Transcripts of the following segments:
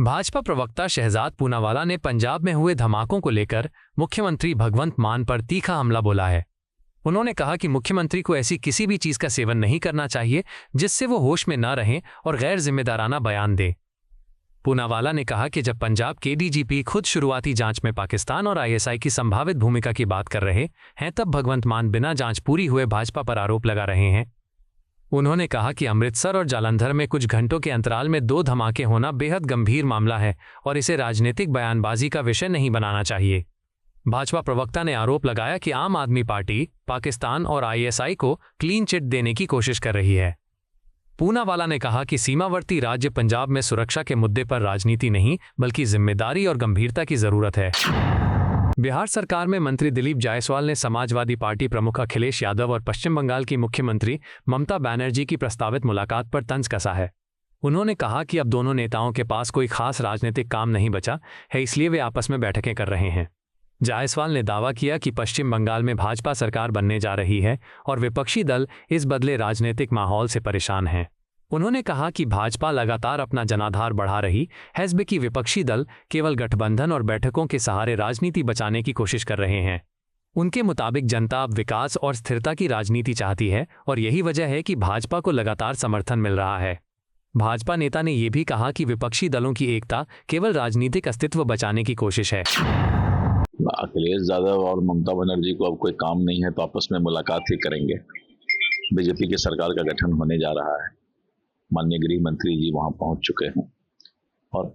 भाजपा प्रवक्ता शहजाद पूनावाला ने पंजाब में हुए धमाकों को लेकर मुख्यमंत्री भगवंत मान पर तीखा हमला बोला है। उन्होंने कहा कि मुख्यमंत्री को ऐसी किसी भी चीज का सेवन नहीं करना चाहिए जिससे वो होश में न रहें और गैर जिम्मेदाराना बयान दें। पूनावाला ने कहा कि जब पंजाब के डीजीपी खुद शुरुआती जांच में पाकिस्तान और आईएसआई की संभावित भूमिका की बात कर रहे हैं, तब भगवंत मान बिना जांच पूरी हुए भाजपा पर आरोप लगा रहे हैं। उन्होंने कहा कि अमृतसर और जालंधर में कुछ घंटों के अंतराल में 2 धमाके होना बेहद गंभीर मामला है और इसे राजनीतिक बयानबाजी का विषय नहीं बनाना चाहिए। भाजपा प्रवक्ता ने आरोप लगाया कि आम आदमी पार्टी पाकिस्तान और आईएसआई को क्लीन चिट देने की कोशिश कर रही है। पूनावाला ने कहा कि सीमावर्ती राज्य पंजाब में सुरक्षा के मुद्दे पर राजनीति नहीं बल्कि जिम्मेदारी और गंभीरता की जरूरत है। बिहार सरकार में मंत्री दिलीप जायसवाल ने समाजवादी पार्टी प्रमुख अखिलेश यादव और पश्चिम बंगाल की मुख्यमंत्री ममता बनर्जी की प्रस्तावित मुलाकात पर तंज कसा है। उन्होंने कहा कि अब दोनों नेताओं के पास कोई खास राजनीतिक काम नहीं बचा है, इसलिए वे आपस में बैठकें कर रहे हैं। जायसवाल ने दावा किया कि पश्चिम बंगाल में भाजपा सरकार बनने जा रही है और विपक्षी दल इस बदले राजनीतिक माहौल से परेशान हैं। उन्होंने कहा कि भाजपा लगातार अपना जनाधार बढ़ा रही है, जबकि विपक्षी दल केवल गठबंधन और बैठकों के सहारे राजनीति बचाने की कोशिश कर रहे हैं। उनके मुताबिक जनता अब विकास और स्थिरता की राजनीति चाहती है और यही वजह है कि भाजपा को लगातार समर्थन मिल रहा है। भाजपा नेता ने यह भी कहा कि विपक्षी दलों की एकता केवल राजनीतिक अस्तित्व बचाने की कोशिश है। अखिलेश यादव और ममता बनर्जी को अब कोई काम नहीं है तो आपस में मुलाकात ही करेंगे। बीजेपी की सरकार का गठन होने जा रहा है। माननीय गृह मंत्री जी वहां पहुंच चुके हैं और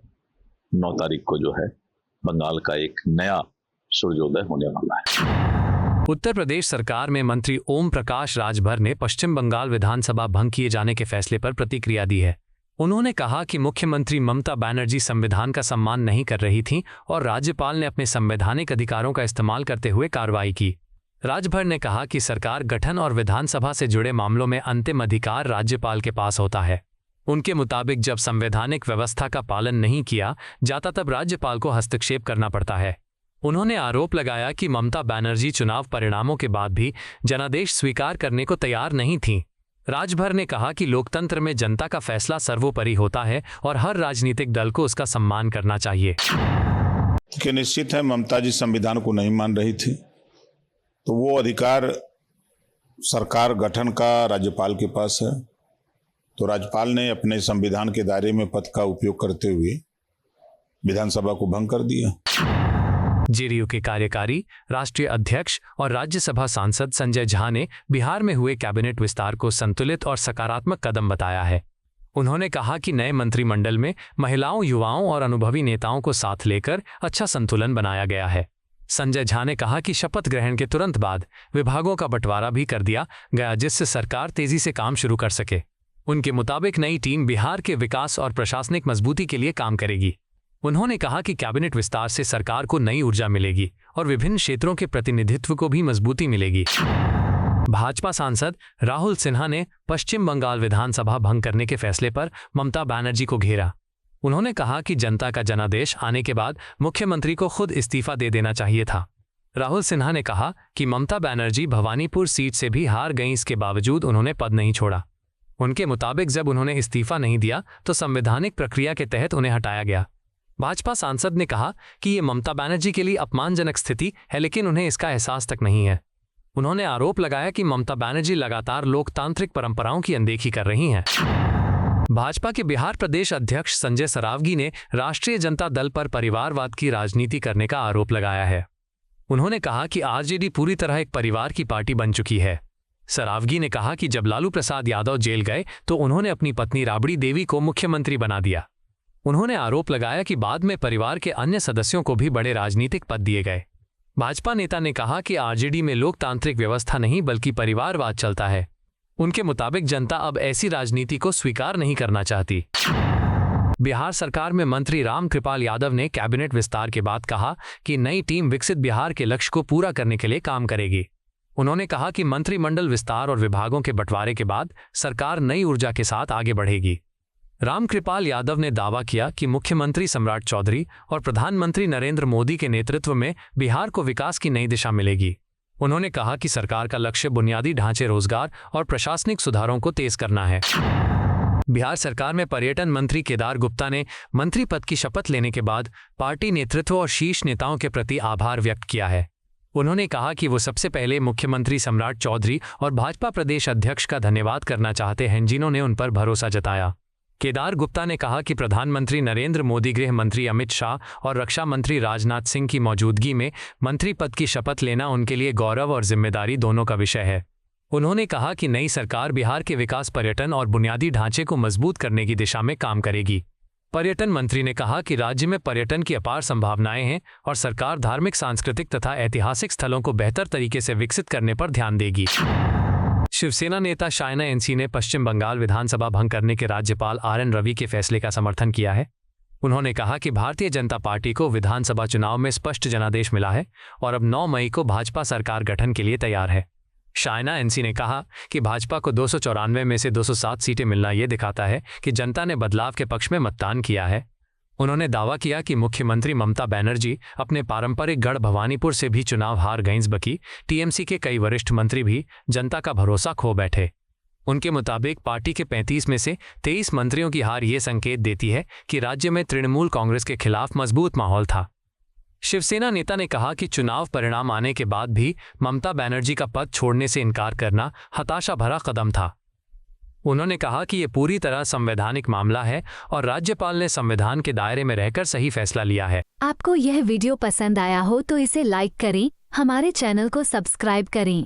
9 तारीख को जो है बंगाल का एक नया सूर्योदय होने वाला है। उत्तर प्रदेश सरकार में मंत्री ओम प्रकाश राजभर ने पश्चिम बंगाल विधानसभा भंग किए जाने के फैसले पर प्रतिक्रिया दी है। उन्होंने कहा कि मुख्यमंत्री ममता बनर्जी संविधान का सम्मान नहीं कर रही थीं और राज्यपाल ने अपने संवैधानिक अधिकारों का इस्तेमाल करते हुए कार्रवाई की। राजभर ने कहा कि सरकार गठन और विधानसभा से जुड़े मामलों में अंतिम अधिकार राज्यपाल के पास होता है। उनके मुताबिक जब संवैधानिक व्यवस्था का पालन नहीं किया जाता तब राज्यपाल को हस्तक्षेप करना पड़ता है। उन्होंने आरोप लगाया कि ममता बनर्जी चुनाव परिणामों के बाद भी जनादेश स्वीकार करने को तैयार नहीं थीं। राजभर ने कहा कि लोकतंत्र में जनता का फैसला सर्वोपरि होता है और हर राजनीतिक दल को उसका सम्मान करना चाहिए। कि निश्चित है ममता जी संविधान को नहीं मान रही थी तो वो अधिकार सरकार गठन का राज्यपाल के पास है। तो राज्यपाल ने अपने संविधान के दायरे में पद का उपयोग करते हुए विधानसभा को भंग कर दिया। जेडीयू के कार्यकारी राष्ट्रीय अध्यक्ष और राज्यसभा सांसद संजय झा ने बिहार में हुए कैबिनेट विस्तार को संतुलित और सकारात्मक कदम बताया है। उन्होंने कहा कि नए मंत्रिमंडल में महिलाओं, युवाओं और अनुभवी नेताओं को साथ लेकर अच्छा संतुलन बनाया गया है। संजय झा ने कहा कि शपथ ग्रहण के तुरंत बाद विभागों का बंटवारा भी कर दिया गया जिससे सरकार तेजी से काम शुरू कर सके। उनके मुताबिक नई टीम बिहार के विकास और प्रशासनिक मजबूती के लिए काम करेगी। उन्होंने कहा कि कैबिनेट विस्तार से सरकार को नई ऊर्जा मिलेगी और विभिन्न क्षेत्रों के प्रतिनिधित्व को भी मजबूती मिलेगी। भाजपा सांसद राहुल सिन्हा ने पश्चिम बंगाल विधानसभा भंग करने के फैसले पर ममता बनर्जी को घेरा। उन्होंने कहा कि जनता का जनादेश आने के बाद मुख्यमंत्री को खुद इस्तीफा दे देना चाहिए था। राहुल सिन्हा ने कहा कि ममता बनर्जी भवानीपुर सीट से भी हार गईं, इसके बावजूद उन्होंने पद नहीं छोड़ा। उनके मुताबिक जब उन्होंने इस्तीफा नहीं दिया तो संवैधानिक प्रक्रिया के तहत उन्हें हटाया गया। भाजपा सांसद ने कहा कि ये ममता बनर्जी के लिए अपमानजनक स्थिति है, लेकिन उन्हें इसका एहसास तक नहीं है। उन्होंने आरोप लगाया कि ममता बनर्जी लगातार लोकतांत्रिक परंपराओं की अनदेखी कर रही हैं। भाजपा के बिहार प्रदेश अध्यक्ष संजय सरावगी ने राष्ट्रीय जनता दल पर परिवारवाद की राजनीति करने का आरोप लगाया है। उन्होंने कहा कि आरजेडी पूरी तरह एक परिवार की पार्टी बन चुकी है। सरावगी ने कहा कि जब लालू प्रसाद यादव जेल गए तो उन्होंने अपनी पत्नी राबड़ी देवी को मुख्यमंत्री बना दिया। उन्होंने आरोप लगाया कि बाद में परिवार के अन्य सदस्यों को भी बड़े राजनीतिक पद दिए गए। भाजपा नेता ने कहा कि आरजेडी में लोकतांत्रिक व्यवस्था नहीं बल्कि परिवारवाद चलता है। उनके मुताबिक जनता अब ऐसी राजनीति को स्वीकार नहीं करना चाहती। बिहार सरकार में मंत्री रामकृपाल यादव ने कैबिनेट विस्तार के बाद कहा कि नई टीम विकसित बिहार के लक्ष्य को पूरा करने के लिए काम करेगी। उन्होंने कहा कि मंत्रिमंडल विस्तार और विभागों के बंटवारे के बाद सरकार नई ऊर्जा के साथ आगे बढ़ेगी। रामकृपाल यादव ने दावा किया कि मुख्यमंत्री सम्राट चौधरी और प्रधानमंत्री नरेंद्र मोदी के नेतृत्व में बिहार को विकास की नई दिशा मिलेगी। उन्होंने कहा कि सरकार का लक्ष्य बुनियादी ढांचे, रोजगार और प्रशासनिक सुधारों को तेज करना है। बिहार सरकार में पर्यटन मंत्री केदार गुप्ता ने मंत्री पद की शपथ लेने के बाद पार्टी नेतृत्व और शीर्ष नेताओं के प्रति आभार व्यक्त किया है। उन्होंने कहा कि वो सबसे पहले मुख्यमंत्री सम्राट चौधरी और भाजपा प्रदेश अध्यक्ष का धन्यवाद करना चाहते हैं, जिन्होंने उन पर भरोसा जताया। केदार गुप्ता ने कहा कि प्रधानमंत्री नरेंद्र मोदी, गृह मंत्री अमित शाह और रक्षा मंत्री राजनाथ सिंह की मौजूदगी में मंत्री पद की शपथ लेना उनके लिए गौरव और जिम्मेदारी दोनों का विषय है। उन्होंने कहा कि नई सरकार बिहार के विकास, पर्यटन और बुनियादी ढांचे को मजबूत करने की दिशा में काम करेगी। पर्यटन मंत्री ने कहा कि राज्य में पर्यटन की अपार संभावनाएं हैं और सरकार धार्मिक, सांस्कृतिक तथा ऐतिहासिक स्थलों को बेहतर तरीके से विकसित करने पर ध्यान देगी। शिवसेना नेता शायना एनसी ने पश्चिम बंगाल विधानसभा भंग करने के राज्यपाल RN रवि के फैसले का समर्थन किया है। उन्होंने कहा कि भारतीय जनता पार्टी को विधानसभा चुनाव में स्पष्ट जनादेश मिला है और अब 9 मई को भाजपा सरकार गठन के लिए तैयार है। शायना एनसी ने कहा कि भाजपा को 294 में से 207 सीटें मिलना ये दिखाता है कि जनता ने बदलाव के पक्ष में मतदान किया है। उन्होंने दावा किया कि मुख्यमंत्री ममता बनर्जी अपने पारंपरिक गढ़ भवानीपुर से भी चुनाव हार गईं, बल्कि टीएमसी के कई वरिष्ठ मंत्री भी जनता का भरोसा खो बैठे। उनके मुताबिक पार्टी के 35 में से 23 मंत्रियों की हार ये संकेत देती है कि राज्य में तृणमूल कांग्रेस के खिलाफ मजबूत माहौल था। शिवसेना नेता ने कहा कि चुनाव परिणाम आने के बाद भी ममता बनर्जी का पद छोड़ने से इनकार करना हताशा भरा कदम था। उन्होंने कहा कि ये पूरी तरह संवैधानिक मामला है और राज्यपाल ने संविधान के दायरे में रहकर सही फैसला लिया है। आपको यह वीडियो पसंद आया हो तो इसे लाइक करें, हमारे चैनल को सब्सक्राइब करें।